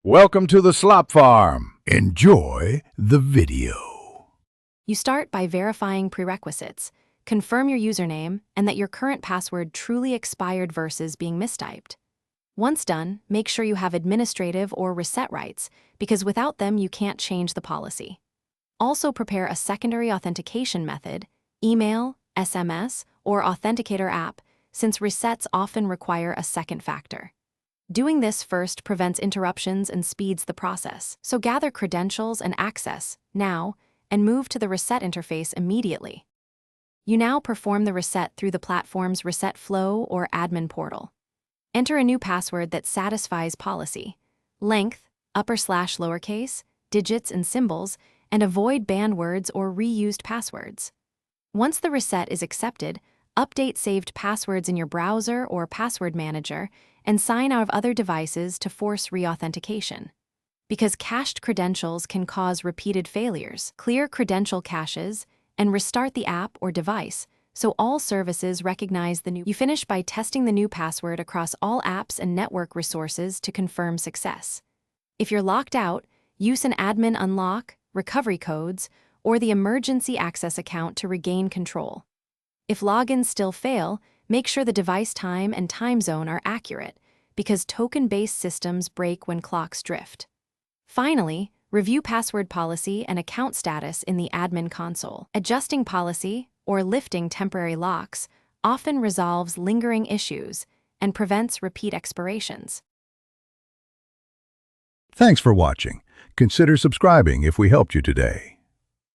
Welcome to the Slop Farm. Enjoy the video. You start by verifying prerequisites. Confirm your username and that your current password truly expired versus being mistyped. Once done, make sure you have administrative or reset rights, because without them you can't change the policy. Also prepare a secondary authentication method, email, SMS, or authenticator app, since resets often require a second factor. Doing this first prevents interruptions and speeds the process, so gather credentials and access now and move to the reset interface immediately. You now perform the reset through the platform's reset flow or admin portal. Enter a new password that satisfies policy, length, upper/lowercase, digits and symbols, and avoid banned words or reused passwords. Once the reset is accepted, update saved passwords in your browser or password manager and sign out of other devices to force reauthentication. Because cached credentials can cause repeated failures, clear credential caches and restart the app or device so all services recognize the new. You finish by testing the new password across all apps and network resources to confirm success. If you're locked out, use an admin unlock, recovery codes, or the emergency access account to regain control. If logins still fail, make sure the device time and time zone are accurate, because token-based systems break when clocks drift. Finally, review password policy and account status in the admin console. Adjusting policy or lifting temporary locks often resolves lingering issues and prevents repeat expirations. Thanks for watching. Consider subscribing if we helped you today.